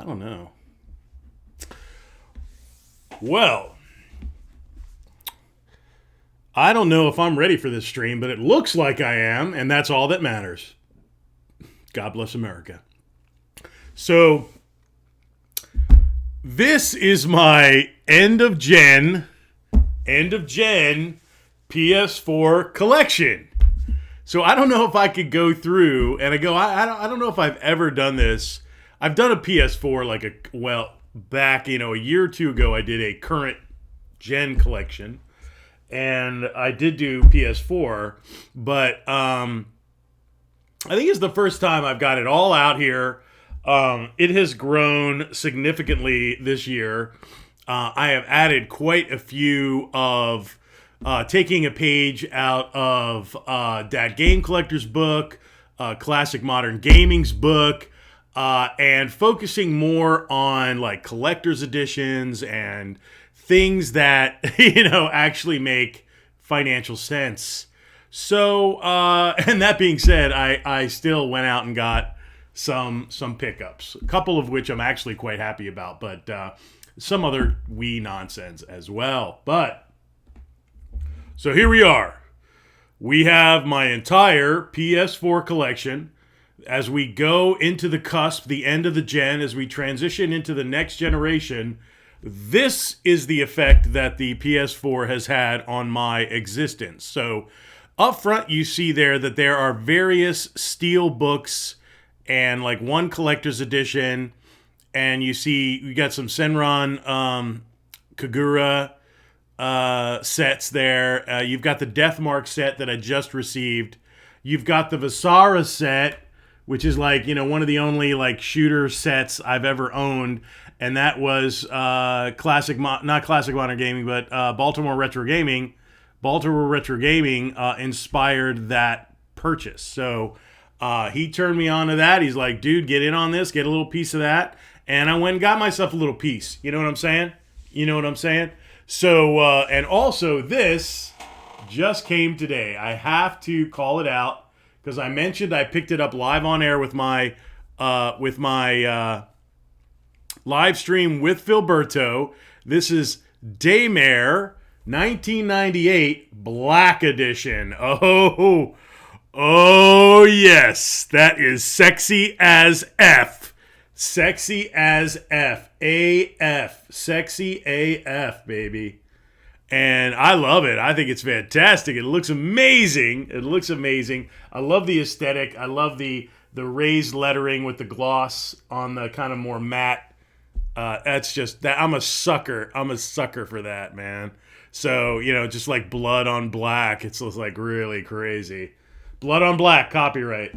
don't know. Well, I don't know if I'm ready for this stream, but it looks like I am, and that's all that matters. God bless America. So, this is my end of gen PS4 collection. So I don't know if I could go through and I don't know if I've ever done this. I've done a PS4 back, a year or two ago I did a current gen collection. And I did do PS4, but I think it's the first time I've got it all out here. It has grown significantly this year. I have added quite a few of taking a page out of Dad Game Collector's book, Classic Modern Gaming's book, and focusing more on like collector's editions and things that, actually make financial sense. So, and that being said, I still went out and got some pickups, a couple of which I'm actually quite happy about, but some other Wii nonsense as well. But, so here we are. We have my entire PS4 collection. As we go into the cusp, the end of the gen, as we transition into the next generation, this is the effect that the PS4 has had on my existence. So up front, you see there that there are various steel books and like one collector's edition. And you see you got some Senron Kagura sets there. You've got the Deathmark set that I just received. You've got the Vasara set, which is like, one of the only like shooter sets I've ever owned. And that was not Classic Modern Gaming, but Baltimore Retro Gaming. Baltimore Retro Gaming inspired that purchase. So he turned me on to that. He's like, dude, get in on this, get a little piece of that. And I went and got myself a little piece. You know what I'm saying? So, and also this just came today. I have to call it out because I mentioned I picked it up live on air with my live stream with Filberto. This is Daymare 1998 Black Edition. Oh yes, that is sexy as F. Sexy as F. AF. Sexy AF, baby. And I love it. I think it's fantastic. It looks amazing. I love the aesthetic. I love the raised lettering with the gloss on the kind of more matte. That's just that. I'm a sucker for that, man. So, just like blood on black. It's just like really crazy. Blood on black, copyright.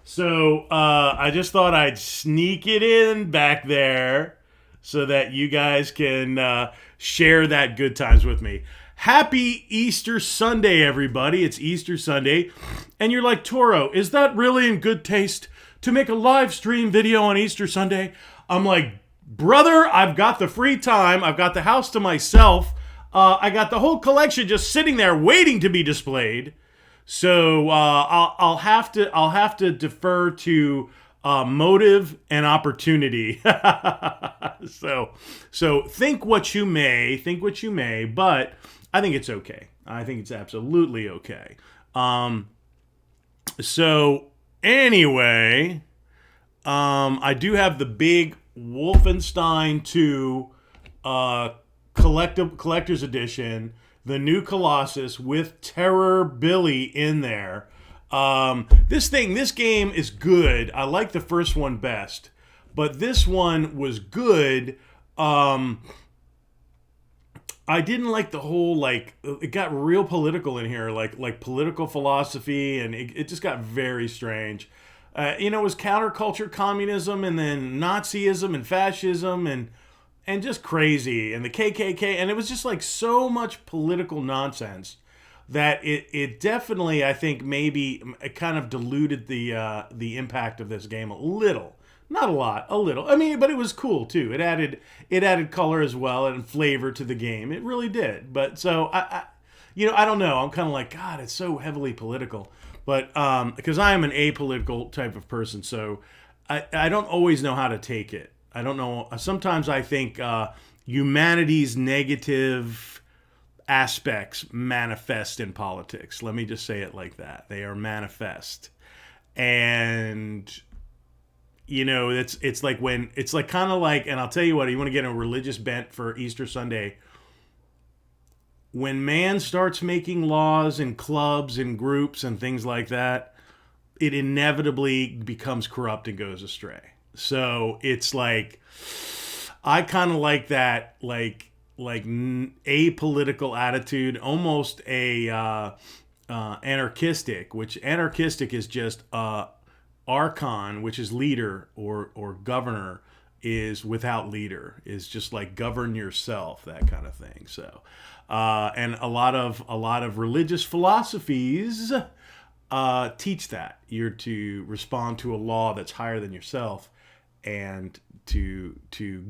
So, I just thought I'd sneak it in back there so that you guys can share that good times with me. Happy Easter Sunday, everybody. It's Easter Sunday. And you're like, Toro, is that really in good taste to make a live stream video on Easter Sunday? I'm like, brother, I've got the free time. I've got the house to myself. I got the whole collection just sitting there waiting to be displayed. So I'll have to defer to motive and opportunity. So think what you may, but I think it's okay. I think it's absolutely okay. So anyway, I do have the big Wolfenstein 2 collector's edition, the new Colossus with Terror Billy in there. This game is good. I like the first one best, but this one was good. I didn't like the whole, it got real political in here, like political philosophy, and it just got very strange. It was counterculture communism, and then Nazism and fascism, and just crazy, and the KKK, and it was just like so much political nonsense that it definitely, I think, maybe it kind of diluted the impact of this game a little. Not a lot, a little. I mean, but it was cool too. It added color as well and flavor to the game. It really did. But so I don't know. I'm kind of like, God, it's so heavily political. But because I am an apolitical type of person, so I don't always know how to take it. I don't know. Sometimes I think humanity's negative aspects manifest in politics. Let me just say it like that. They are manifest. And it's like when it's like kind of like, and I'll tell you what, you want to get a religious bent for Easter Sunday. When man starts making laws and clubs and groups and things like that, it inevitably becomes corrupt and goes astray. So it's like, I kind of like that, like apolitical attitude, almost a anarchistic, which anarchistic is just archon, which is leader or governor, is without leader, is just like govern yourself, that kind of thing. So and a lot of religious philosophies teach that you're to respond to a law that's higher than yourself and to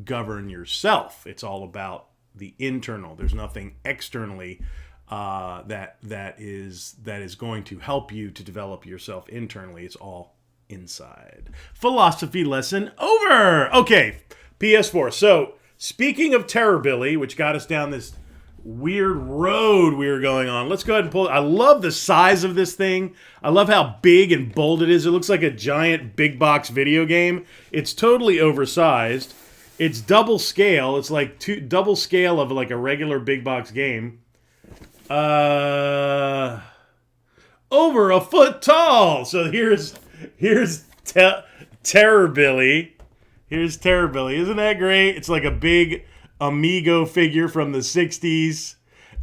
govern yourself. It's all about the internal. There's nothing externally that is going to help you to develop yourself internally. It's all inside. Philosophy lesson over. Okay, PS4. So speaking of Terrorbilly, which got us down this weird road we were going on, let's go ahead and pull it. I love the size of this thing. I love how big and bold it is. It looks like a giant big box video game. It's totally oversized. It's double scale. It's like double scale of like a regular big box game. Over a foot tall. So here's Terrorbilly. Here's Terrorbilly. Isn't that great? It's like a big Amigo figure from the 60s.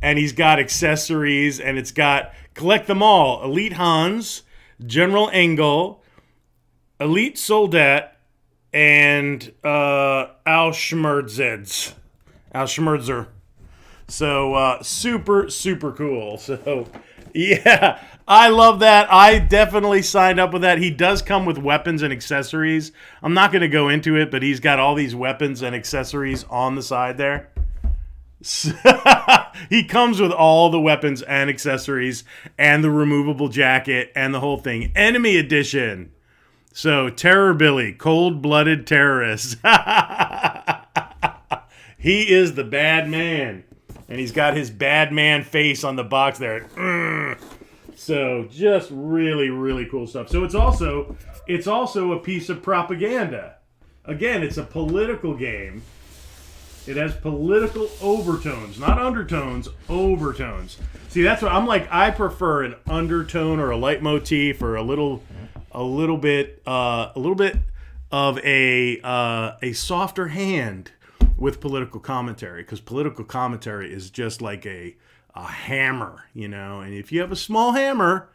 And he's got accessories. And it's got, collect them all. Elite Hans, General Engel, Elite Soldat, and Auschmerzer. So super, super cool. So yeah, I love that. I definitely signed up with that. He does come with weapons and accessories. I'm not going to go into it, but he's got all these weapons and accessories on the side there. He comes with all the weapons and accessories and the removable jacket and the whole thing. Enemy edition. So Terrorbilly, cold-blooded terrorist. He is the bad man. And he's got his bad man face on the box there. So just really, really cool stuff. So it's also a piece of propaganda. Again, it's a political game. It has political overtones, not undertones, overtones. See, that's what I'm like. I prefer an undertone or a leitmotif or a little bit of a softer hand with political commentary, because political commentary is just like a hammer, and if you have a small hammer,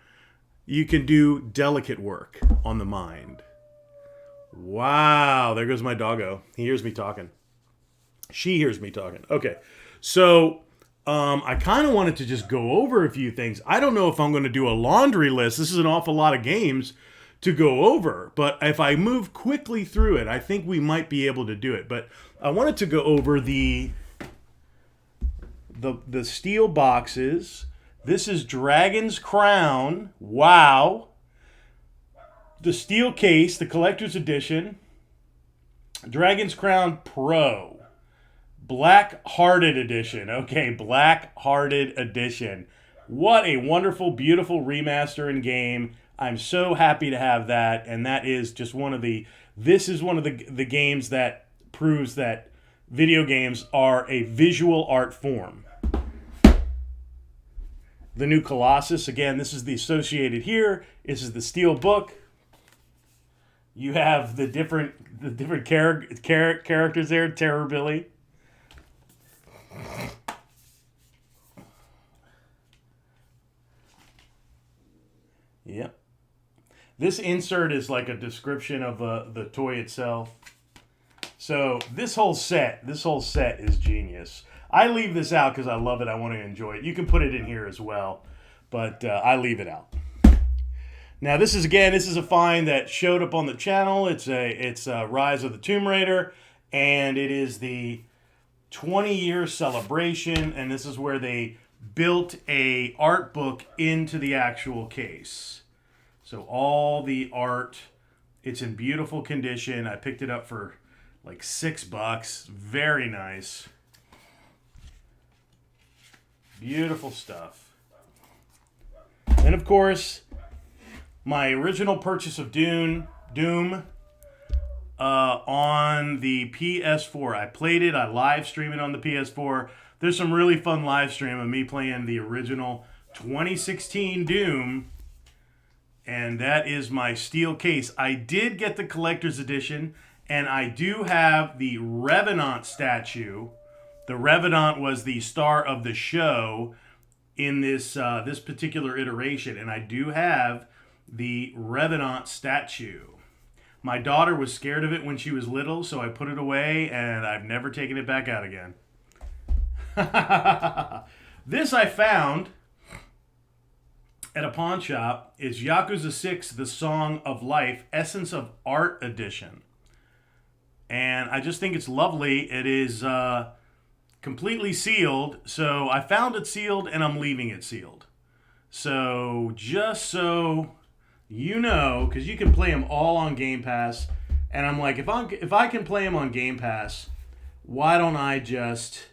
you can do delicate work on the mind. Wow, there goes my doggo. He hears me talking. She hears me talking. Okay, so I kind of wanted to just go over a few things. I don't know if I'm going to do a laundry list. This is an awful lot of games to go over, but if I move quickly through it, I think we might be able to do it. But I wanted to go over the steel boxes. This is Dragon's Crown. Wow. The steel case, the collector's edition. Dragon's Crown Pro. Black Hearted Edition. Okay, Black Hearted Edition. What a wonderful, beautiful remaster in game. I'm so happy to have that, and that is just this is one of the games that proves that video games are a visual art form. The new Colossus, again, this is the associated here. This is the steel book. You have the different characters there, Terrorbilly. Yep. This insert is like a description of the toy itself. So this whole set is genius. I leave this out because I love it. I want to enjoy it. You can put it in here as well, but I leave it out. Now this is a find that showed up on the channel. It's a Rise of the Tomb Raider, and it is the 20-year celebration, and this is where they built a art book into the actual case. So all the art, it's in beautiful condition. I picked it up for like $6. Very nice. Beautiful stuff. And of course, my original purchase of Doom on the PS4. I played it. I live streamed it on the PS4. There's some really fun live stream of me playing the original 2016 Doom. And that is my steel case. I did get the collector's edition, and I do have the Revenant statue. The Revenant was the star of the show in this this particular iteration, and I do have the Revenant statue. My daughter was scared of it when she was little, so I put it away, and I've never taken it back out again. This I found at a pawn shop is Yakuza 6, The Song of Life, Essence of Art Edition. And I just think it's lovely. It is completely sealed. So I found it sealed, and I'm leaving it sealed. So just so you know, because you can play them all on Game Pass. And I'm like, if I can play them on Game Pass, why don't I just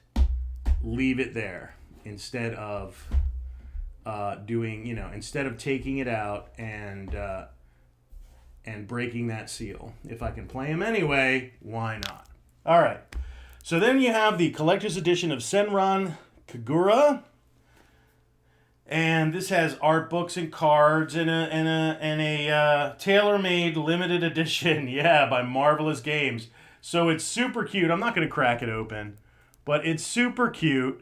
leave it there instead of instead of taking it out and breaking that seal. If I can play them anyway, why not? All right. So then you have the collector's edition of Senran Kagura, and this has art books and cards and a tailor-made limited edition, by Marvelous Games. So it's super cute. I'm not going to crack it open, but it's super cute.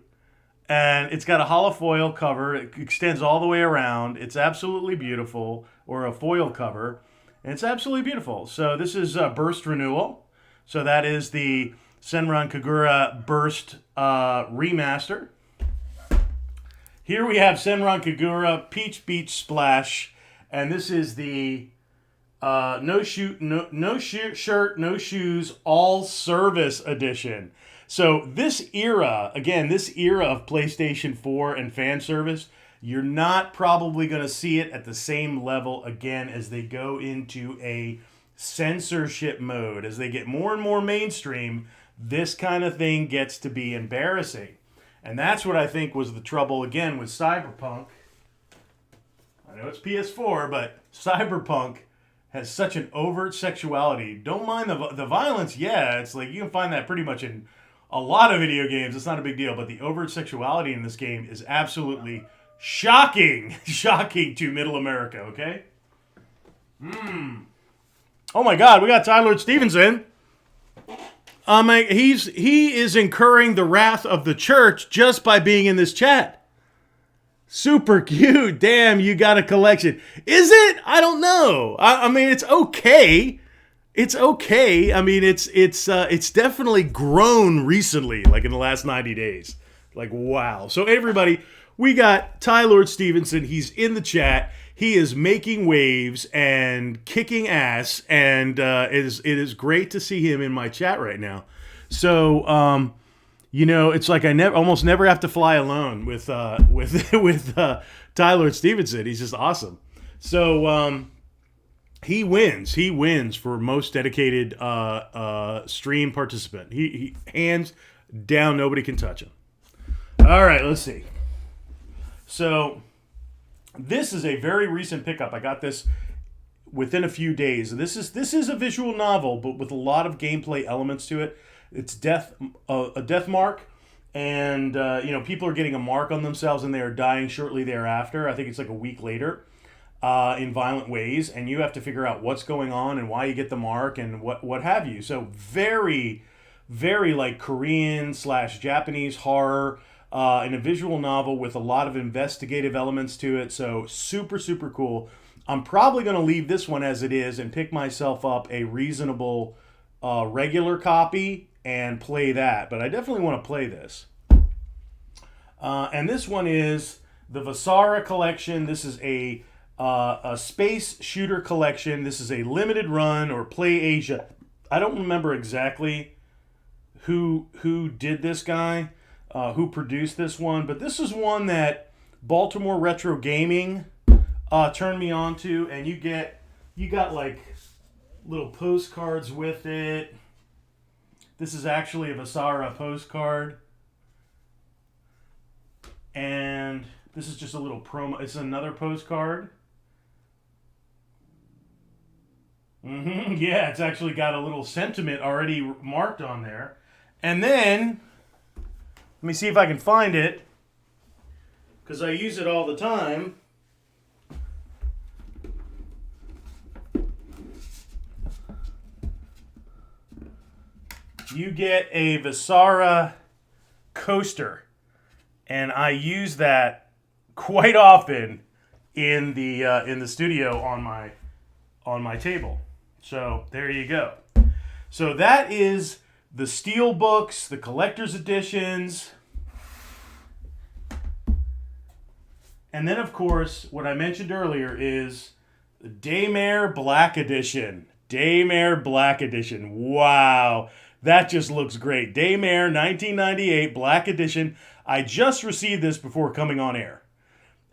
And it's got a holofoil cover. It extends all the way around. It's absolutely beautiful, or a foil cover. And it's absolutely beautiful. So this is Burst Renewal. So that is the Senran Kagura Burst Remaster. Here we have Senran Kagura Peach Beach Splash. And this is the no shirt, no shoes, all service edition. So this era of PlayStation 4 and fan service, you're not probably going to see it at the same level again as they go into a censorship mode. As they get more and more mainstream, this kind of thing gets to be embarrassing. And that's what I think was the trouble again with Cyberpunk. I know it's PS4, but Cyberpunk has such an overt sexuality. Don't mind the violence, it's like you can find that pretty much in a lot of video games. It's not a big deal, but the overt sexuality in this game is absolutely shocking to middle America, okay? Oh my God, we got Tyler Stevenson. He is incurring the wrath of the church just by being in this chat. Super cute. Damn, you got a collection. Is it? I don't know. I mean, it's okay. It's okay. I mean, it's definitely grown recently, like in the last 90 days. Like, wow. So everybody, we got Tyler Stevenson. He's in the chat. He is making waves and kicking ass, and it is great to see him in my chat right now. So, it's like I almost never have to fly alone with Tyler Stevenson. He's just awesome. So, he wins for most dedicated stream participant. He hands down, nobody can touch him. All right, let's see. So this is a very recent pickup. I got this within a few days. This is a visual novel, but with a lot of gameplay elements to it. It's a death mark, and people are getting a mark on themselves and they are dying shortly thereafter. I think it's like a week later. In violent ways, and you have to figure out what's going on and why you get the mark and what have you. So very, very like Korean/Japanese horror in a visual novel with a lot of investigative elements to it. So super, super cool. I'm probably going to leave this one as it is and pick myself up a reasonable regular copy and play that. But I definitely want to play this. And this one is the Vasara Collection. This is a space shooter collection. This is a limited run or Play Asia. I don't remember exactly who did this guy, who produced this one, but this is one that Baltimore Retro Gaming turned me on to, and you got like little postcards with it. This is actually a Vasara postcard. And this is just a little promo. It's another postcard. Yeah, it's actually got a little sentiment already marked on there. And then, let me see if I can find it, because I use it all the time. You get a Vasara coaster, and I use that quite often in the studio on my table. So there you go. So that is the steel books, the collector's editions, and then of course what I mentioned earlier is the Daymare Black Edition. Daymare Black Edition. Wow. That just looks great. Daymare 1998 Black Edition. I just received this before coming on air.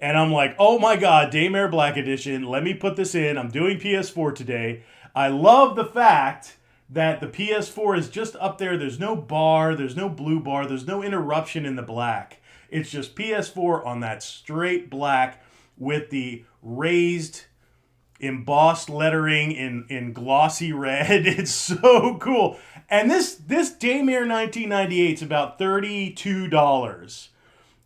And I'm like, oh my God, Daymare Black Edition. Let me put this in. I'm doing PS4 today. I love the fact that the PS4 is just up there. There's no bar. There's no blue bar. There's no interruption in the black. It's just PS4 on that straight black with the raised embossed lettering in glossy red. It's so cool. And this Daymare 1998 is about $32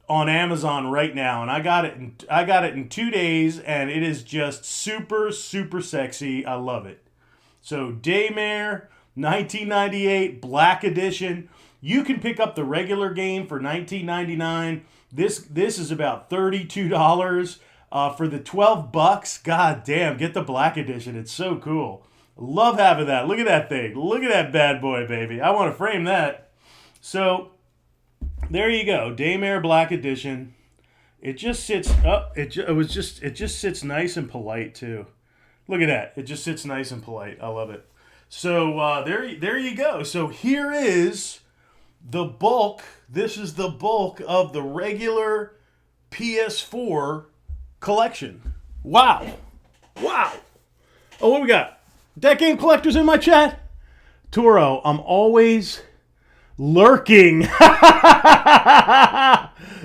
on Amazon right now, and I got it in 2 days, and it is just super sexy. I love it. So Daymare 1998 Black Edition. You can pick up the regular game for $19.99. This is about $32. For the $12, god damn, get the Black Edition. It's so cool. Love having that. Look at that thing. Look at that bad boy, baby. I want to frame that. So there you go, Daymare Black Edition. It just sits up. It just sits nice and polite too. Look at that. It just sits nice and polite. I love it. So there you go. So here is the bulk. This is the bulk of the regular PS4 collection. Wow. Oh, what we got? Deck Game Collectors in my chat. Toro, I'm always lurking.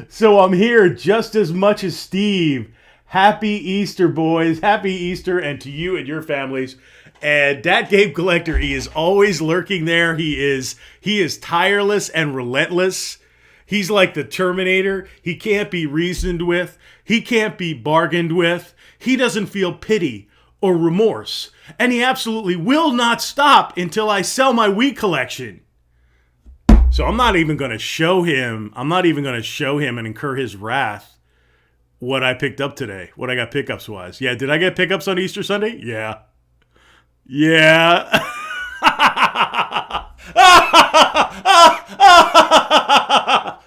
So I'm here just as much as Steve. Happy Easter, boys. Happy Easter, and to you and your families. And that Game Collector, he is always lurking there. He is tireless and relentless. He's like the Terminator. He can't be reasoned with. He can't be bargained with. He doesn't feel pity or remorse. And he absolutely will not stop until I sell my Wii collection. So I'm not even going to show him. I'm not even going to show him and incur his wrath what I picked up today. What I got pickups wise. Yeah, did I get pickups on Easter Sunday? Yeah.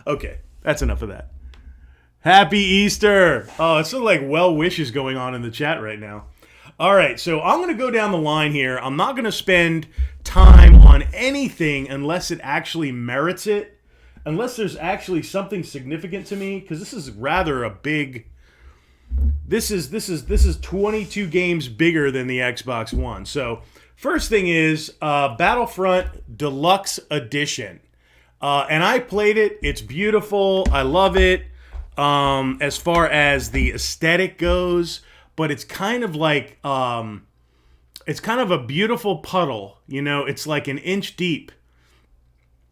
Okay, that's enough of that. Happy Easter. Oh, it's sort of like well wishes going on in the chat right now. All right, so I'm going to go down the line here. I'm not going to spend time on anything unless it actually merits it, unless there's actually something significant to me, because this is rather a big. This is 22 games bigger than the Xbox One. So first thing is Battlefront Deluxe Edition, and I played it. It's beautiful. I love it. As far as the aesthetic goes, but it's kind of like it's kind of a beautiful puddle. You know, it's like an inch deep.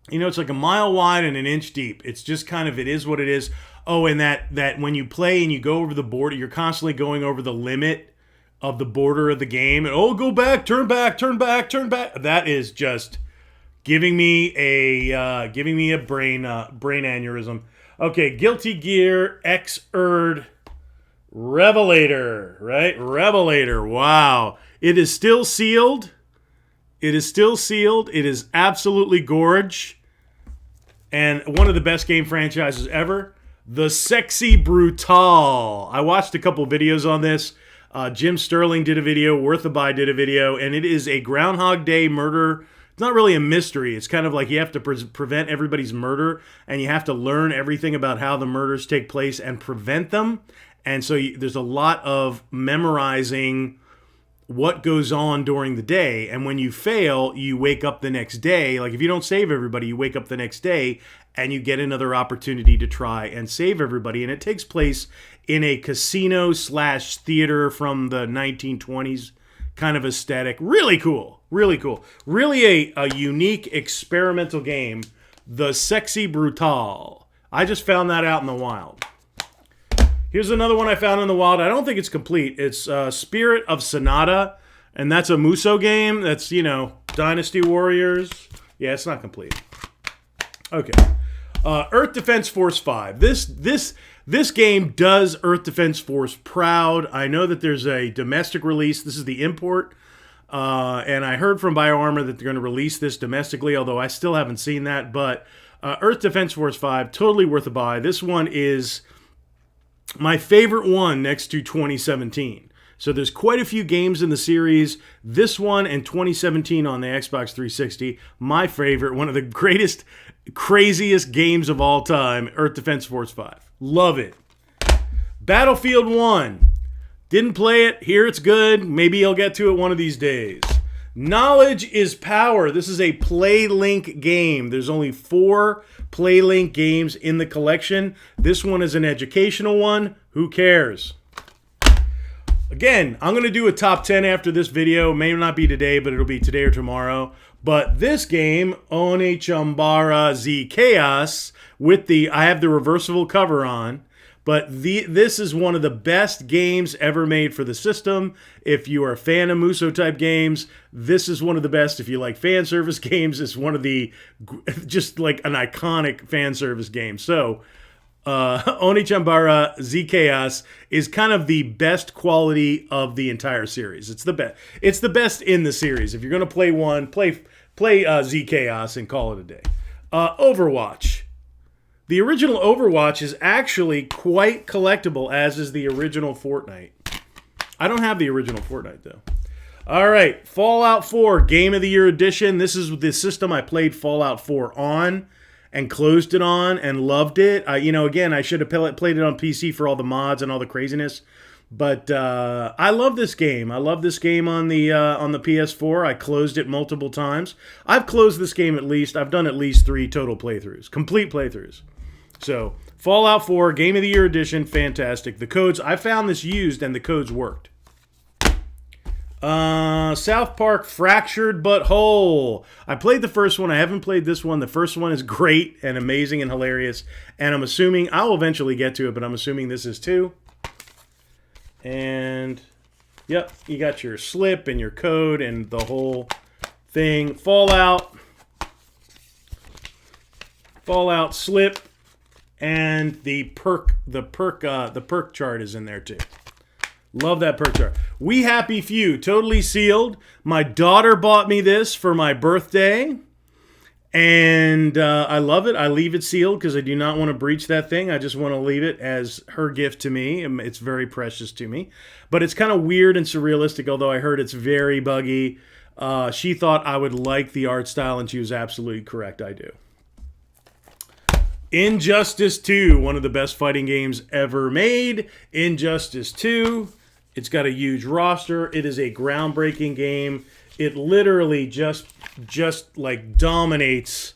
You know, it's like a mile wide and an inch deep. It's just kind of, it is what it is. Oh, and that when you play and you go over the border, you're constantly going over the limit of the border of the game. And, oh, go back, turn back, turn back, turn back. That is just giving me a brain aneurysm. Okay, Guilty Gear Xrd Revelator, right? Revelator. Wow. It is still sealed. It is still sealed. It is absolutely gorge. And one of the best game franchises ever. The Sexy Brutal. I watched a couple videos on this. Jim Sterling did a video. Worth a Buy did a video. And it is a Groundhog Day murder. It's not really a mystery. It's kind of like you have to prevent everybody's murder. And you have to learn everything about how the murders take place and prevent them. And so there's a lot of memorizing what goes on during the day. And when you fail, you wake up the next day. Like if you don't save everybody, you wake up the next day and you get another opportunity to try and save everybody. And it takes place in a casino slash theater from the 1920s kind of aesthetic. Really cool. Really cool. Really a unique experimental game. The Sexy Brutal. I just found that out in the wild. Here's another one I found in the wild. I don't think it's complete. It's Spirit of Sonata, and that's a Muso game. That's, you know, Dynasty Warriors. Yeah, it's not complete. Okay. Earth Defense Force 5. This game does Earth Defense Force proud. I know that there's a domestic release. This is the import. And I heard from BioArmor that they're going to release this domestically, although I still haven't seen that. But Earth Defense Force 5, totally worth a buy. This one is my favorite one next to 2017. So there's quite a few games in the series. This one and 2017 on the Xbox 360, my favorite, one of the greatest, craziest games of all time, Earth Defense Force 5. Love it. Battlefield 1. Didn't play it. Hear it's good. Maybe I'll get to it one of these days. Knowledge is Power. This is a PlayLink game. There's only 4 PlayLink games in the collection. This one is an educational one. Who cares? Again, I'm going to do a top 10 after this video. May not be today, but it'll be today or tomorrow. But this game, Onichambara Z Chaos, with I have the reversible cover on. But this is one of the best games ever made for the system. If you are a fan of Muso type games, this is one of the best. If you like fan service games, it's one of the, just like an iconic fan service game. So, Onichambara Z Chaos is kind of the best quality of the entire series. It's the best. It's the best in the series. If you're going to play one, play Z Chaos and call it a day. Overwatch. The original Overwatch is actually quite collectible, as is the original Fortnite. I don't have the original Fortnite, though. All right, Fallout 4 Game of the Year Edition. This is the system I played Fallout 4 on and closed it on and loved it. Again, I should have played it on PC for all the mods and all the craziness. But I love this game. I love this game on the PS4. I closed it multiple times. I've closed this game I've done at least 3 total playthroughs, complete playthroughs. So, Fallout 4, Game of the Year Edition, fantastic. The codes, I found this used and the codes worked. South Park Fractured But Whole. I played the first one. I haven't played this one. The first one is great and amazing and hilarious. And I'm assuming, I'll eventually get to it, but I'm assuming this is too. And, yep, you got your slip and your code and the whole thing. Fallout slip. And the perk chart is in there too. Love that perk chart. We Happy Few, totally sealed. My daughter bought me this for my birthday. And I love it. I leave it sealed because I do not want to breach that thing. I just want to leave it as her gift to me. It's very precious to me. But it's kind of weird and surrealistic, although I heard it's very buggy. She thought I would like the art style, and she was absolutely correct. I do. Injustice 2, one of the best fighting games ever made. Injustice 2. It's got a huge roster. It is a groundbreaking game. It literally just like dominates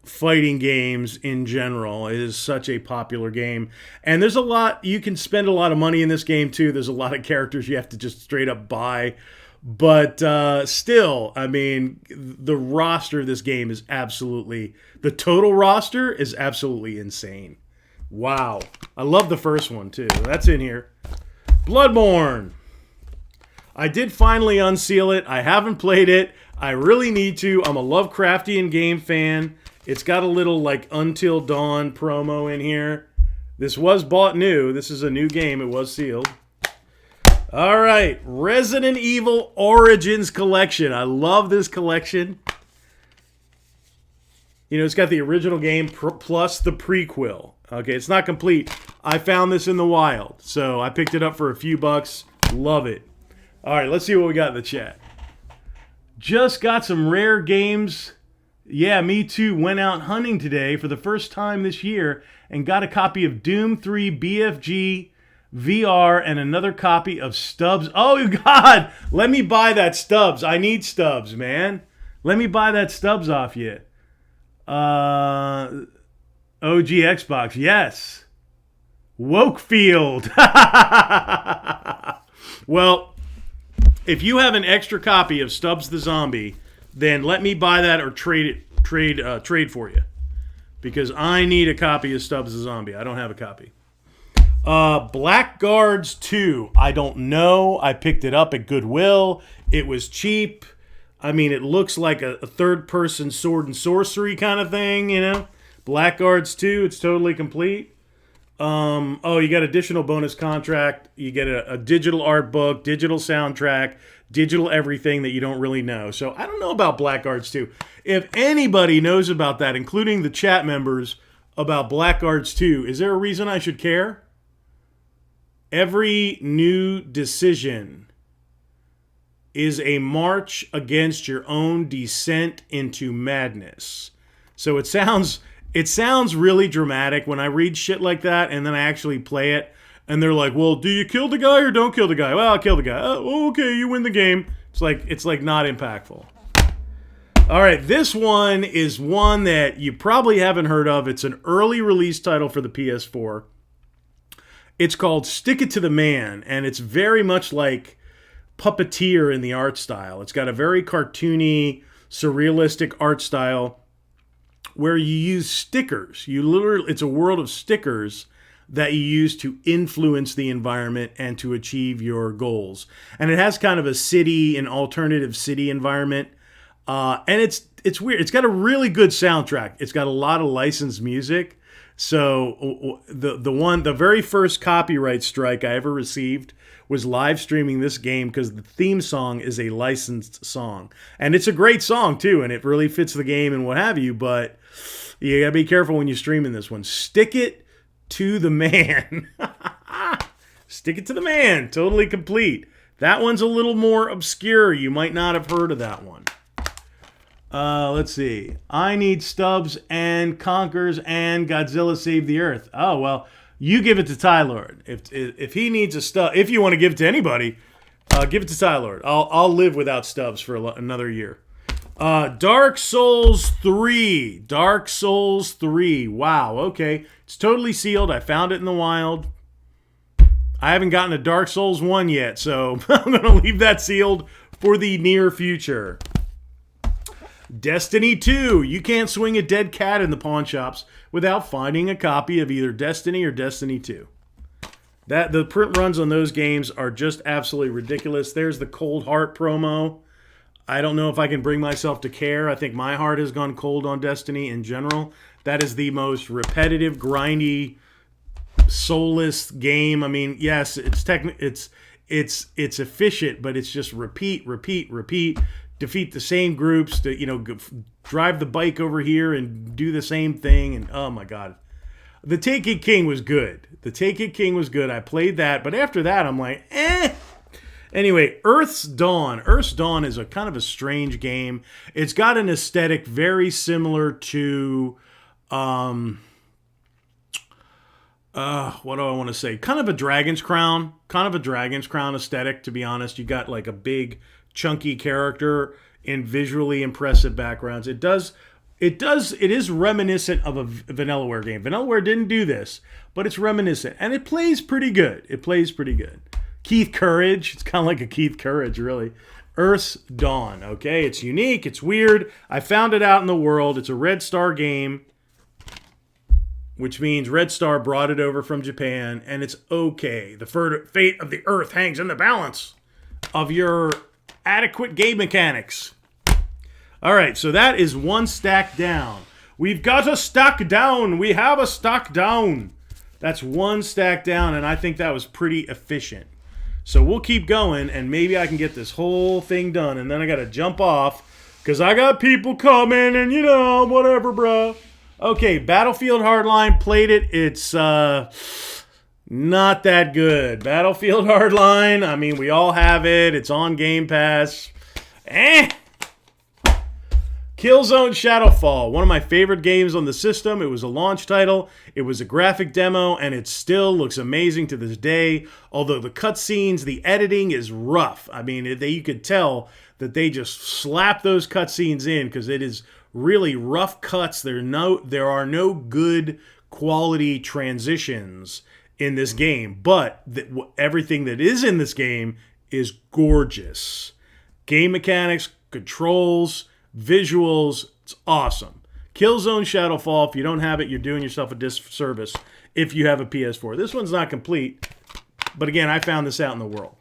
fighting games in general. It is such a popular game. And there's a lot, you can spend a lot of money in this game too. There's a lot of characters you have to just straight up buy. But still, I mean, the roster of this game is absolutely, the total roster is absolutely insane. Wow. I love the first one, too. That's in here. Bloodborne. I did finally unseal it. I haven't played it. I really need to. I'm a Lovecraftian game fan. It's got a little, like, Until Dawn promo in here. This was bought new. This is a new game. It was sealed. All right, Resident Evil Origins Collection. I love this collection. You know, it's got the original game plus the prequel. Okay, it's not complete. I found this in the wild, so I picked it up for a few bucks. Love it. All right, let's see what we got in the chat. Just got some rare games. Yeah, me too. Went out hunting today for the first time this year and got a copy of Doom 3 BFG VR, and another copy of Stubbs. Oh, God. Let me buy that Stubbs. I need Stubbs, man. Let me buy that Stubbs off you. OG Xbox. Yes. Wokefield. Well, if you have an extra copy of Stubbs the Zombie, then let me buy that or trade for you. Because I need a copy of Stubbs the Zombie. I don't have a copy. Blackguards 2. I don't know. I picked it up at Goodwill. It was cheap. I mean, it looks like a third-person sword and sorcery kind of thing, you know? Blackguards 2. It's totally complete. Oh, you got additional bonus contract. You get a digital art book, digital soundtrack, digital everything that you don't really know. So I don't know about Blackguards 2. If anybody knows about that, including the chat members, about Blackguards 2, is there a reason I should care? Every new decision is a march against your own descent into madness. So it sounds really dramatic when I read shit like that, and then I actually play it, and they're like, well, do you kill the guy or don't kill the guy? Well, I'll kill the guy. Oh, okay, you win the game. It's like not impactful. All right, this one is one that you probably haven't heard of. It's an early release title for the PS4. It's called Stick It to the Man, and it's very much like Puppeteer in the art style. It's got a very cartoony, surrealistic art style where you use stickers. It's a world of stickers that you use to influence the environment and to achieve your goals. And it has kind of an alternative city environment. And it's weird. It's got a really good soundtrack. It's got a lot of licensed music. So the very first copyright strike I ever received was live streaming this game because the theme song is a licensed song. And it's a great song too, and it really fits the game and what have you, but you gotta be careful when you're streaming this one. Stick It to the Man. Stick It to the Man, totally complete. That one's a little more obscure. You might not have heard of that one. Let's see. I Need Stubbs and Conkers and Godzilla Save the Earth. Oh, well, you give it to Ty Lord. If he needs a Stubbs, if you want to give it to anybody, give it to Ty Lord. I'll live without Stubbs for another year. Dark Souls 3. Dark Souls 3. Wow, okay. It's totally sealed. I found it in the wild. I haven't gotten to Dark Souls 1 yet, so I'm going to leave that sealed for the near future. Destiny 2. You can't swing a dead cat in the pawn shops without finding a copy of either Destiny or Destiny 2. The print runs on those games are just absolutely ridiculous. There's the Cold Heart promo. I don't know if I can bring myself to care. I think my heart has gone cold on Destiny in general. That is the most repetitive, grindy, soulless game. I mean, yes, it's efficient, but it's just repeat. Defeat the same groups, drive the bike over here and do the same thing. And oh my God, the Take It King was good. I played that, but after that, I'm like, eh. Anyway, Earth's Dawn. Earth's Dawn is a kind of a strange game. It's got an aesthetic very similar to, what do I want to say? Kind of a Dragon's Crown aesthetic, to be honest. You got like a big, chunky character in visually impressive backgrounds. It is reminiscent of a Vanillaware game. Vanillaware didn't do this, but it's reminiscent, and it plays pretty good. Keith Courage. It's kind of like a Keith Courage, really. Earth's Dawn. Okay, it's unique. It's weird. I found it out in the world. It's a Red Star game, which means Red Star brought it over from Japan, and it's okay. The fate of the Earth hangs in the balance of your adequate game mechanics. All right, so that is one stack down. We've got a stack down. We have a stack down. That's one stack down, and I think that was pretty efficient. So we'll keep going, and maybe I can get this whole thing done, and then I got to jump off because I got people coming, and whatever, bro. Okay, Battlefield Hardline, played it. It's not that good. Battlefield Hardline, I mean, we all have it. It's on Game Pass. Killzone Shadowfall, one of my favorite games on the system. It was a launch title, it was a graphic demo, and it still looks amazing to this day. Although the cutscenes, the editing is rough. I mean, you could tell that they just slap those cutscenes in because it is really rough cuts. There are no good quality transitions in this game, but everything that is in this game is gorgeous. Game mechanics, controls, visuals, it's awesome. Killzone Shadowfall, if you don't have it, you're doing yourself a disservice if you have a PS4. This one's not complete, but again, I found this out in the world.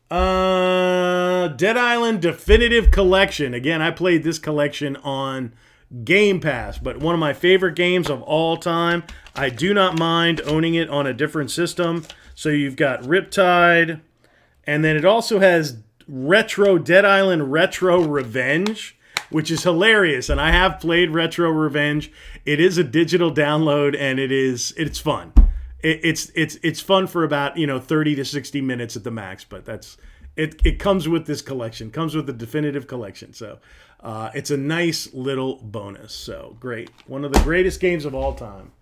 Dead Island Definitive Collection. Again, I played this collection on Game Pass, but one of my favorite games of all time. I do not mind owning it on a different system. So you've got Riptide, and then it also has Dead Island Retro Revenge, which is hilarious, and I have played Retro Revenge. It is a digital download, and it's fun. It's fun for about 30 to 60 minutes at the max, but it comes with this collection, comes with the definitive collection, so it's a nice little bonus. So great, one of the greatest games of all time.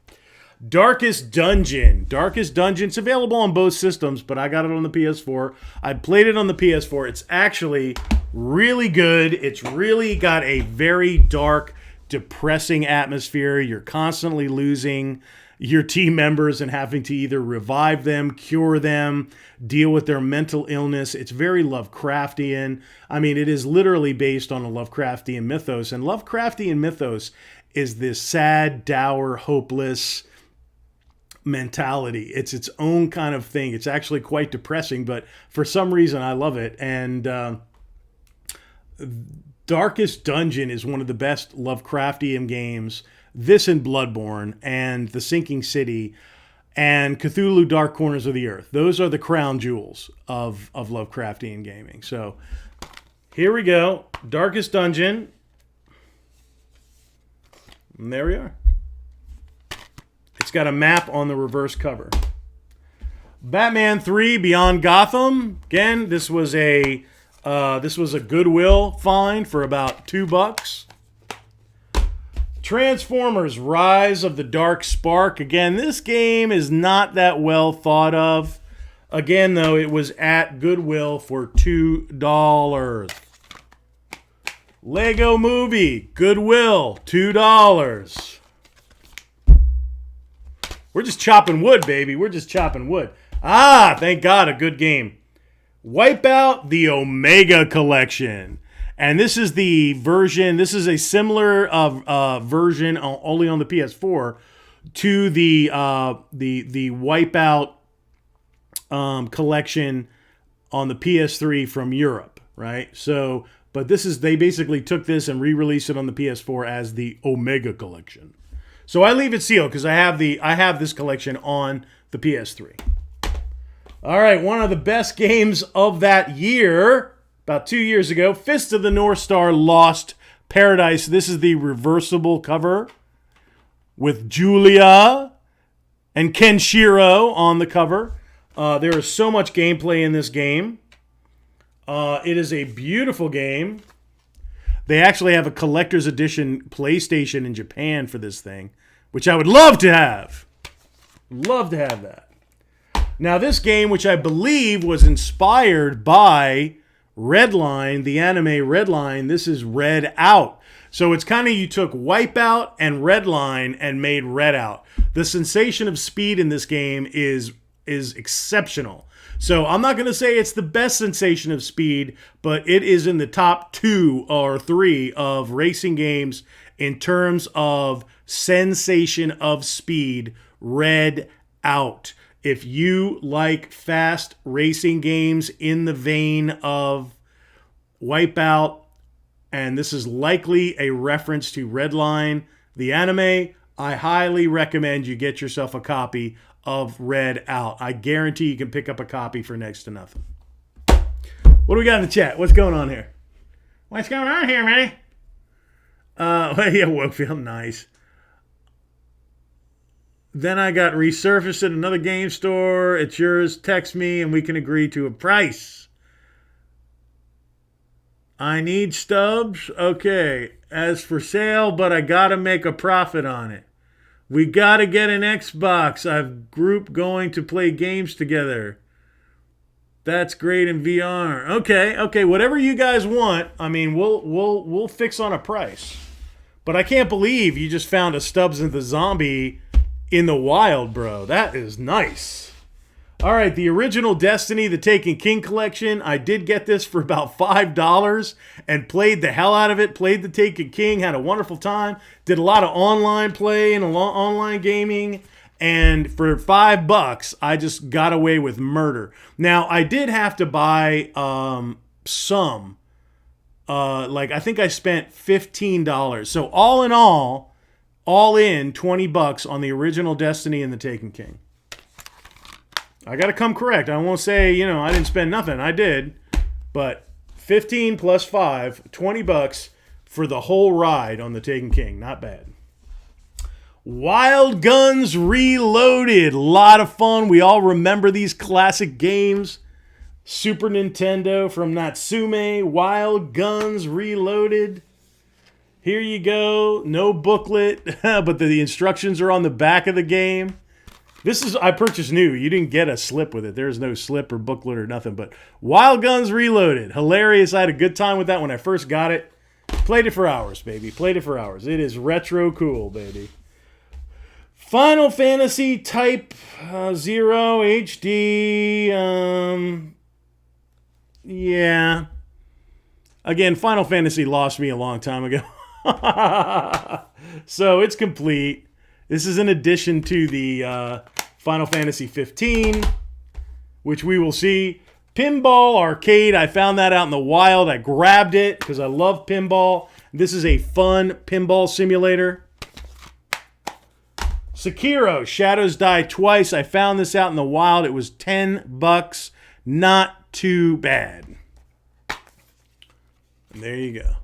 Darkest Dungeon. Darkest Dungeon. It's available on both systems, but I got it on the PS4. I played it on the PS4. It's actually really good. It's really got a very dark, depressing atmosphere. You're constantly losing your team members and having to either revive them, cure them, deal with their mental illness. It's very Lovecraftian. I mean, it is literally based on a Lovecraftian mythos, and Lovecraftian mythos is this sad, dour, hopeless mentality. It's its own kind of thing. It's actually quite depressing, but for some reason I love it. And Darkest Dungeon is one of the best Lovecraftian games. This and Bloodborne and The Sinking City and Cthulhu Dark Corners of the Earth. Those are the crown jewels of Lovecraftian gaming. So here we go. Darkest Dungeon. And there we are. It's got a map on the reverse cover. Batman 3 Beyond Gotham. Again, this was a Goodwill find for about $2. Transformers Rise of the Dark Spark. Again, this game is not that well thought of. Again, though, it was at Goodwill for $2. Lego Movie, Goodwill, $2. We're just chopping wood, baby. We're just chopping wood. Ah, thank God, a good game. Wipeout, the Omega Collection. And this is the version, this is a similar version only on the PS4 to the Wipeout collection on the PS3 from Europe, right? So, but they basically took this and re-released it on the PS4 as the Omega Collection. So I leave it sealed because I have this collection on the PS3. All right, one of the best games of that year, about 2 years ago, Fist of the North Star Lost Paradise. This is the reversible cover with Julia and Kenshiro on the cover. There is so much gameplay in this game. It is a beautiful game. They actually have a collector's edition PlayStation in Japan for this thing, which I would love to have. Love to have that. Now, this game, which I believe was inspired by Redline, the anime Redline, this is Red Out. So it's kind of, you took Wipeout and Redline and made Red Out. The sensation of speed in this game is exceptional. So I'm not going to say it's the best sensation of speed, but it is in the top 2 or 3 of racing games in terms of sensation of speed. Red Out. If you like fast racing games in the vein of Wipeout, and this is likely a reference to Redline, the anime, I highly recommend you get yourself a copy of Red Out. I guarantee you can pick up a copy for next to nothing. What do we got in the chat? What's going on here? What's going on here, Manny? Yeah, Wokefield, nice. Then I got resurfaced at another game store. It's yours. Text me and we can agree to a price. I need stubs. Okay. As for sale, but I gotta make a profit on it. We gotta get an Xbox. I've group going to play games together. That's great in VR. Okay. Whatever you guys want. I mean, we'll fix on a price. But I can't believe you just found a Stubbs and the Zombie in the wild, bro. That is nice. All right, the original Destiny, the Taken King collection. I did get this for about $5 and played the hell out of it. Played the Taken King, had a wonderful time. Did a lot of online play and online gaming. And for $5, I just got away with murder. Now, I did have to buy some. I think I spent $15. So all in, $20 on the original Destiny and the Taken King. I got to come correct. I won't say, I didn't spend nothing. I did. But 15 plus 5, $20 for the whole ride on the Taken King. Not bad. Wild Guns Reloaded. A lot of fun. We all remember these classic games. Super Nintendo from Natsume. Wild Guns Reloaded. Here you go. No booklet, but the instructions are on the back of the game. I purchased new. You didn't get a slip with it. There's no slip or booklet or nothing. But Wild Guns Reloaded. Hilarious. I had a good time with that when I first got it. Played it for hours, baby. Played it for hours. It is retro cool, baby. Final Fantasy Type 0 HD. Yeah. Again, Final Fantasy lost me a long time ago. So it's complete. This is in addition to the Final Fantasy 15, which we will see. Pinball Arcade. I found that out in the wild. I grabbed it because I love pinball. This is a fun pinball simulator. Sekiro, Shadows Die Twice. I found this out in the wild. It was $10. Not too bad. And there you go.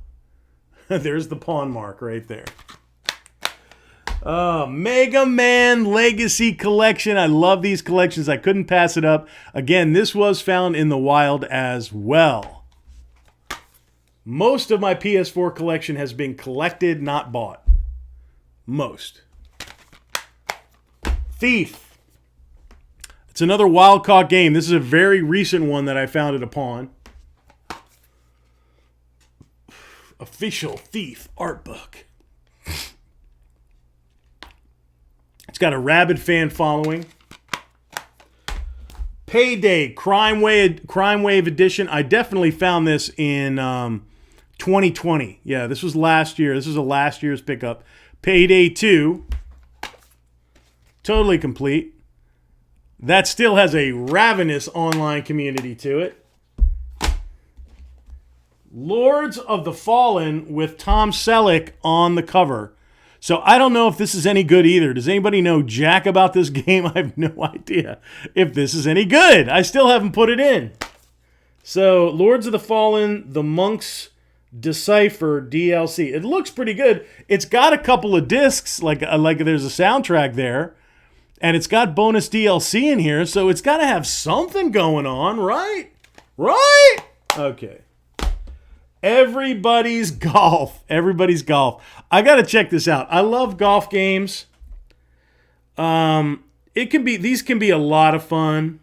There's the pawn mark right there. Mega Man Legacy Collection. I love these collections. I couldn't pass it up. Again, this was found in the wild as well. Most of my PS4 collection has been collected, not bought. Most. Thief. It's another wild caught game. This is a very recent one that I found it upon. Official Thief art book. It's got a rabid fan following. Payday Crime Wave Edition. I definitely found this in 2020. Yeah, this was last year. This was a last year's pickup. Payday 2. Totally complete. That still has a ravenous online community to it. Lords of the Fallen with Tom Selleck on the cover. So I don't know if this is any good either. Does anybody know jack about this game? I have no idea if this is any good. I still haven't put it in. So Lords of the Fallen, The Monk's Decipher DLC. It looks pretty good. It's got a couple of discs, like there's a soundtrack there. And it's got bonus DLC in here, so it's got to have something going on, right? Right? Okay. Everybody's Golf. Everybody's Golf. I got to check this out. I love golf games. These can be a lot of fun.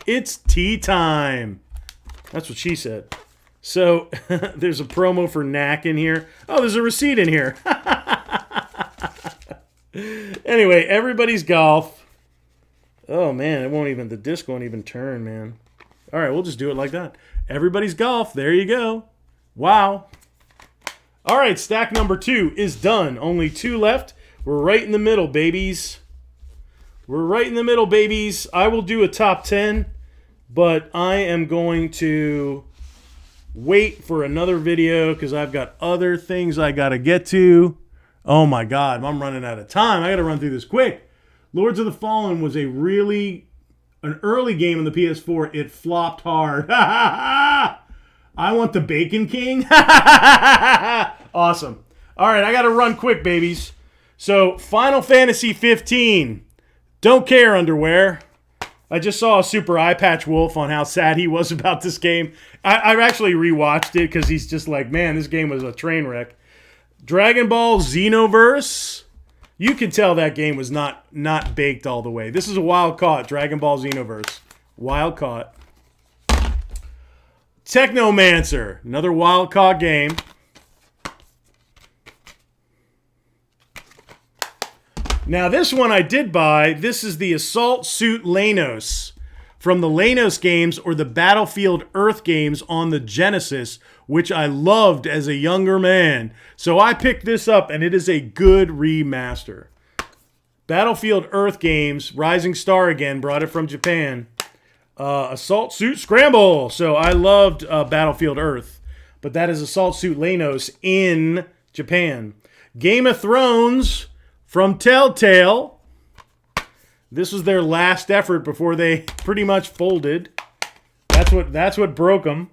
It's tea time. That's what she said. So there's a promo for Knack in here. Oh, there's a receipt in here. Anyway, Everybody's Golf. Oh man, the disc won't even turn, man. All right, we'll just do it like that. Everybody's Golf. There you go. Wow. All right, stack number 2 is done. Only 2 left. We're right in the middle, babies. We're right in the middle, babies. I will do a top 10, but I am going to wait for another video because I've got other things I got to get to. Oh my God, I'm running out of time. I got to run through this quick. Lords of the Fallen was an early game on the PS4. It flopped hard. I want the Bacon King. Awesome. All right, I got to run quick, babies. So, Final Fantasy 15. Don't care, underwear. I just saw a Super Eye Patch Wolf on how sad he was about this game. I've actually rewatched it because he's just like, man, this game was a train wreck. Dragon Ball Xenoverse. You can tell that game was not baked all the way. This is a wild caught, Dragon Ball Xenoverse. Wild caught. Technomancer. Another wild caught game. Now, this one I did buy. This is the Assault Suit Lanos from the Lanos games or the Battlefield Earth games on the Genesis, which I loved as a younger man. So I picked this up, and it is a good remaster. Battlefield Earth games, Rising Star again, brought it from Japan. Assault Suit Scramble. So I loved Battlefield Earth, but that is Assault Suit Lanos in Japan. Game of Thrones from Telltale. This was their last effort before they pretty much folded. That's what broke them.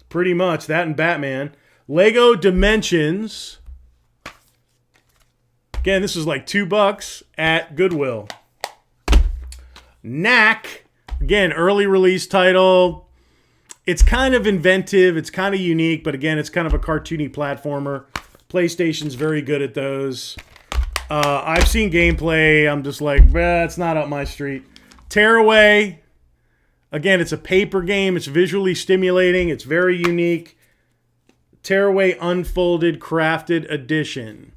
Pretty much, that and Batman. Lego Dimensions. Again, this was like $2 at Goodwill. Knack. Again, early release title. It's kind of inventive. It's kind of unique, but again, it's kind of a cartoony platformer. PlayStation's very good at those. I've seen gameplay. I'm just like, it's not up my street. Tearaway. Again, it's a paper game. It's visually stimulating. It's very unique. Tearaway Unfolded Crafted Edition.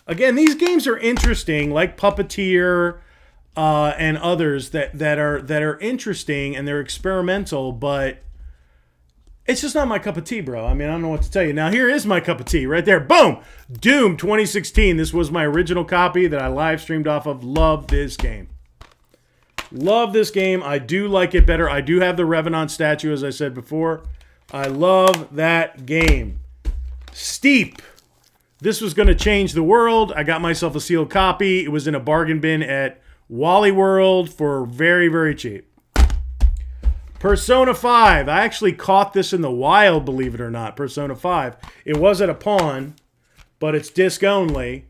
Again, these games are interesting, like Puppeteer and others that are interesting and they're experimental, but it's just not my cup of tea, bro. I mean, I don't know what to tell you. Now, here is my cup of tea right there. Boom! Doom 2016. This was my original copy that I live streamed off of. Love this game. Love this game. I do like it better. I do have the Revenant statue, as I said before. I love that game. Steep. This was going to change the world. I got myself a sealed copy. It was in a bargain bin at Wally World for very, very cheap. Persona 5. I actually caught this in the wild, believe it or not. Persona 5. It was at a pawn, but it's disc only.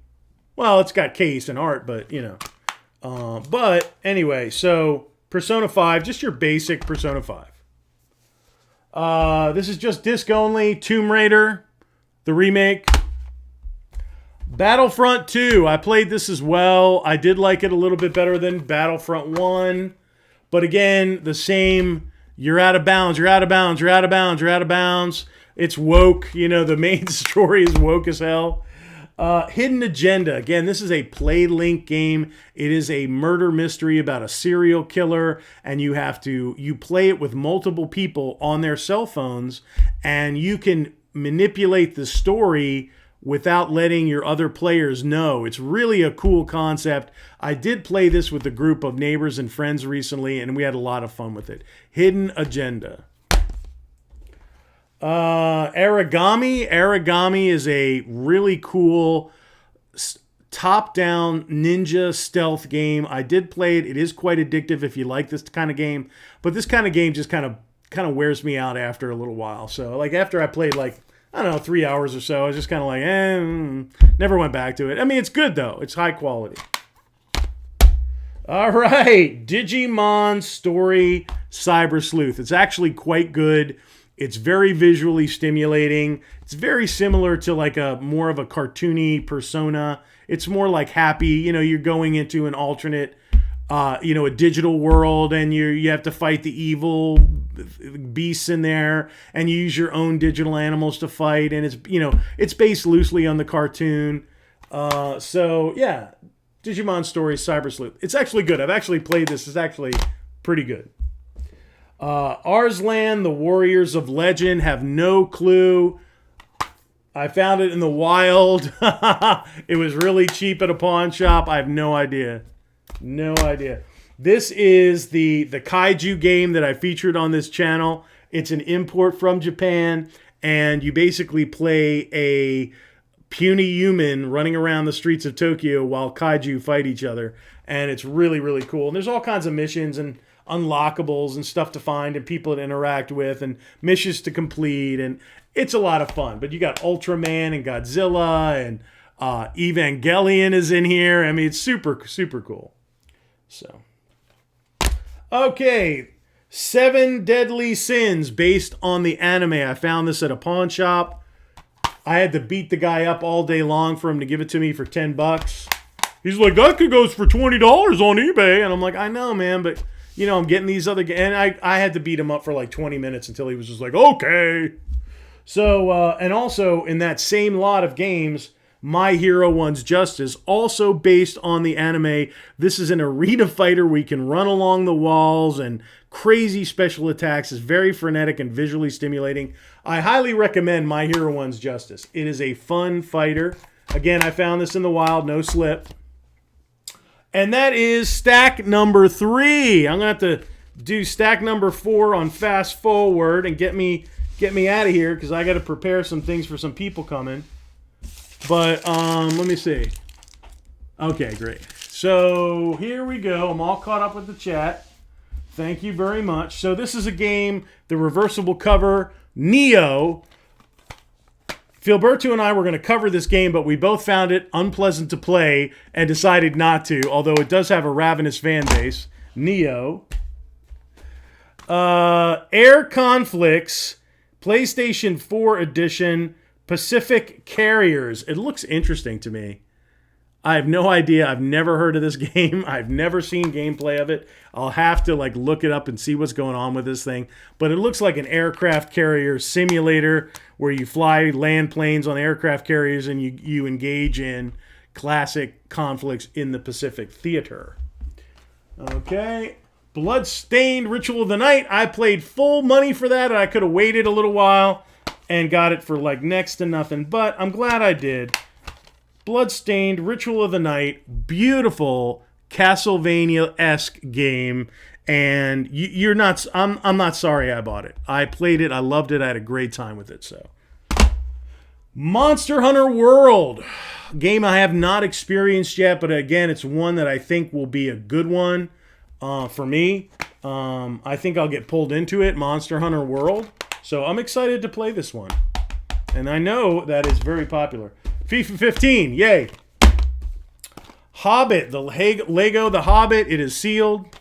Well, it's got case and art, but, you know. But, anyway, so Persona 5, just your basic Persona 5. This is just disc only. Tomb Raider, the remake. Battlefront 2. I played this as well. I did like it a little bit better than Battlefront 1. But, again, the same... You're out of bounds, you're out of bounds, you're out of bounds, you're out of bounds. It's woke. You know, the main story is woke as hell. Hidden Agenda. Again, this is a play link game. It is a murder mystery about a serial killer, and you play it with multiple people on their cell phones, and you can manipulate the story without letting your other players know. It's really a cool concept. I did play this with a group of neighbors and friends recently, and we had a lot of fun with it. Hidden Agenda. Aragami. Aragami is a really cool top-down ninja stealth game. I did play it. It is quite addictive if you like this kind of game. But this kind of game just kind of wears me out after a little while. So, like, after I played, like, I don't know, 3 hours or so, I was just kind of like, never went back to it. I mean, it's good, though. It's high quality. All right. Digimon Story Cyber Sleuth. It's actually quite good. It's very visually stimulating. It's very similar to like more of a cartoony Persona. It's more like happy. You know, you're going into an alternate, a digital world, and you have to fight the evil beasts in there, and you use your own digital animals to fight, and it's based loosely on the cartoon. So yeah, Digimon Story Cyber Sleuth. It's actually good. I've actually played this. It's actually pretty good. Arslan, the Warriors of Legend. Have no clue. I found it in the wild. It was really cheap at a pawn shop. I have no idea. No idea. This is the kaiju game that I featured on this channel. It's an import from Japan, and you basically play a puny human running around the streets of Tokyo while kaiju fight each other. And it's really, really cool. And there's all kinds of missions and unlockables and stuff to find and people to interact with and missions to complete. And it's a lot of fun. But you got Ultraman and Godzilla and Evangelion is in here. I mean, it's super, super cool. So, Okay, 7 Deadly Sins based on the anime. I found this at a pawn shop. I had to beat the guy up all day long for him to give it to me for $10. He's like, that could go for $20 on eBay. And I'm like, I know, man, but, you know, I'm getting these other... And I had to beat him up for like 20 minutes until he was just like, okay. So, and also in that same lot of games, My Hero One's Justice, also based on the anime. This is an arena fighter where you can run along the walls and crazy special attacks. It's very frenetic and visually stimulating. I highly recommend My Hero One's Justice. It is a fun fighter. Again, I found this in the wild, no slip. And that is stack number 3. I'm going to have to do stack number 4 on fast forward and get me out of here because I got to prepare some things for some people coming. But let me see. Okay, great. So here we go. I'm all caught up with the chat. Thank you very much. So this is a game, the reversible cover, Neo. Philberto and I were going to cover this game, but we both found it unpleasant to play and decided not to, although it does have a ravenous fan base. Neo. Air Conflicts, PlayStation 4 edition, Pacific Carriers. It looks interesting to me. I have no idea. I've never heard of this game. I've never seen gameplay of it. I'll have to like look it up and see what's going on with this thing. But it looks like an aircraft carrier simulator where you fly land planes on aircraft carriers and you engage in classic conflicts in the Pacific theater. Okay. Bloodstained Ritual of the Night. I paid full money for that, and I could have waited a little while and got it for like next to nothing. But I'm glad I did. Bloodstained Ritual of the Night, beautiful Castlevania-esque game, and you're not. I'm not sorry I bought it. I played it, I loved it, I had a great time with it. So, Monster Hunter World, game I have not experienced yet, but again, it's one that I think will be a good one for me. I think I'll get pulled into it. Monster Hunter World, so I'm excited to play this one, and I know that it's very popular. FIFA 15, yay. Hobbit, the Lego The Hobbit, it is sealed.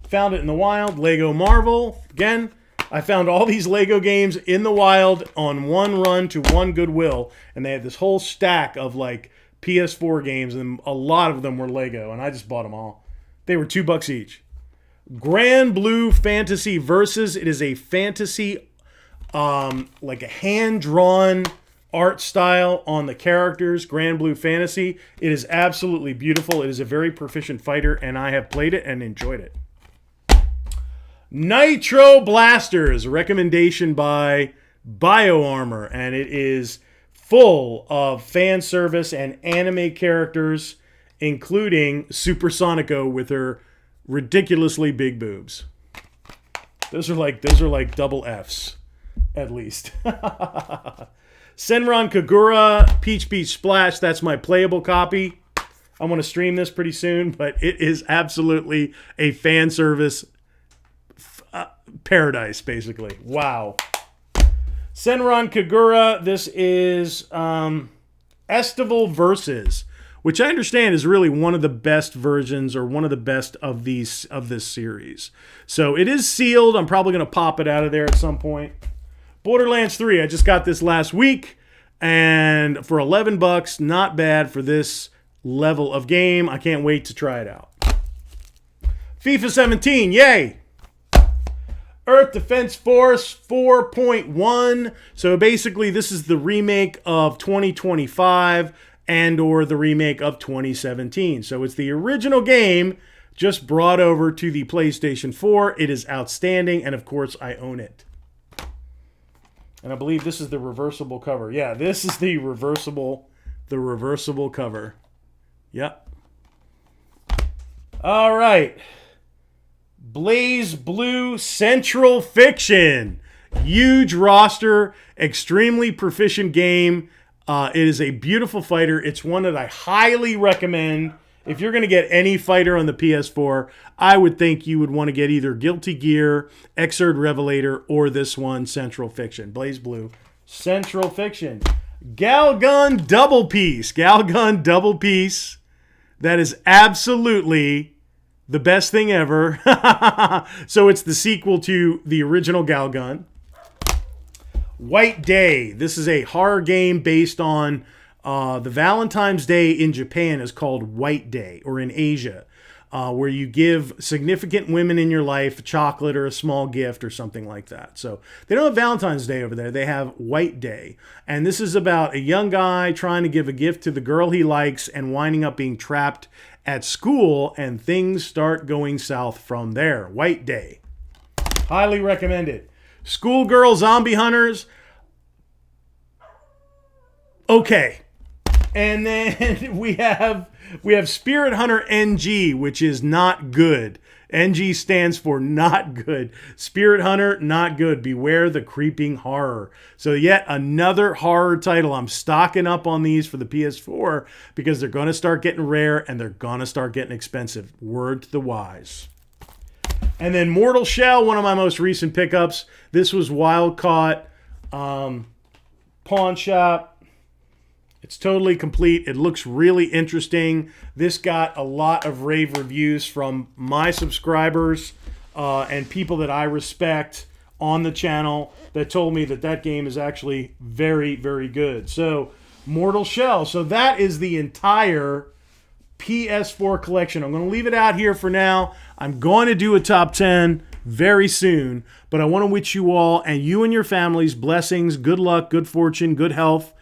Found it in the wild. Lego Marvel, again, I found all these Lego games in the wild on one run to one Goodwill. And they had this whole stack of like PS4 games, and a lot of them were Lego, and I just bought them all. They were $2 each. Grand Blue Fantasy Versus, it is a fantasy, like a hand-drawn art style on the characters, Grand Blue Fantasy. It is absolutely beautiful. It is a very proficient fighter, and I have played it and enjoyed it. Nitro Blasters, recommendation by BioArmor, and it is full of fan service and anime characters, including Supersonico with her ridiculously big boobs. Those are like double Fs, at least. Senron Kagura, Peach Splash, that's my playable copy. I want to stream this pretty soon, but it is absolutely a fan service paradise, basically. Wow. Senron Kagura, this is Estival Versus, which I understand is really one of the best versions or one of the best of this series. So it is sealed. I'm probably going to pop it out of there at some point. Borderlands 3, I just got this last week, and for $11, not bad for this level of game. I can't wait to try it out. FIFA 17, yay! Earth Defense Force 4.1. So basically, this is the remake of 2025 and or the remake of 2017. So it's the original game just brought over to the PlayStation 4. It is outstanding, and of course, I own it. And I believe this is the reversible cover. Yeah, this is the reversible cover. Yep. All right. Blaze Blue Central Fiction. Huge roster, extremely proficient game. It is a beautiful fighter. It's one that I highly recommend. If you're going to get any fighter on the PS4, I would think you would want to get either Guilty Gear, Xrd Revelator, or this one, Central Fiction. Blaze Blue, Central Fiction. Galgun Double Piece. Galgun Double Piece. That is absolutely the best thing ever. So it's the sequel to the original Galgun. White Day. This is a horror game based on the Valentine's Day in Japan is called White Day, or in Asia, where you give significant women in your life a chocolate or a small gift or something like that. So they don't have Valentine's Day over there. They have White Day. And this is about a young guy trying to give a gift to the girl he likes and winding up being trapped at school, and things start going south from there. White Day. Highly recommended. Schoolgirl Zombie Hunters. Okay. And then we have Spirit Hunter NG, which is not good. NG stands for not good. Spirit Hunter, not good. Beware the creeping horror. So yet another horror title. I'm stocking up on these for the PS4 because they're going to start getting rare and they're going to start getting expensive. Word to the wise. And then Mortal Shell, one of my most recent pickups. This was wild caught. Pawn shop. It's totally complete. It looks really interesting. This got a lot of rave reviews from my subscribers and people that I respect on the channel that told me that that game is actually very, very good. So, Mortal Shell. So that is the entire PS4 collection. I'm going to leave it out here for now. I'm going to do a top 10 very soon, but I want to wish you all and you and your families blessings, good luck, good fortune, good health,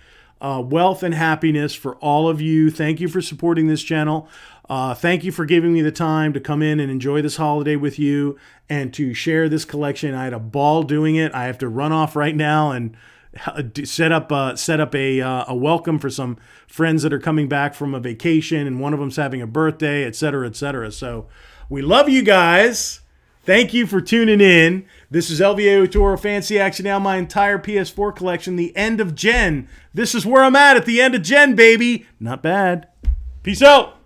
wealth and happiness for all of you. Thank you for supporting this channel. Thank you for giving me the time to come in and enjoy this holiday with you and to share this collection. I had a ball doing it. I have to run off right now and set up a welcome for some friends that are coming back from a vacation, and one of them's having a birthday, etc., etc. So we love you guys. Thank you for tuning in. This is LVA Toro Fancy Action. Now my entire PS4 collection, the end of Gen. This is where I'm at the end of Gen, baby. Not bad. Peace out.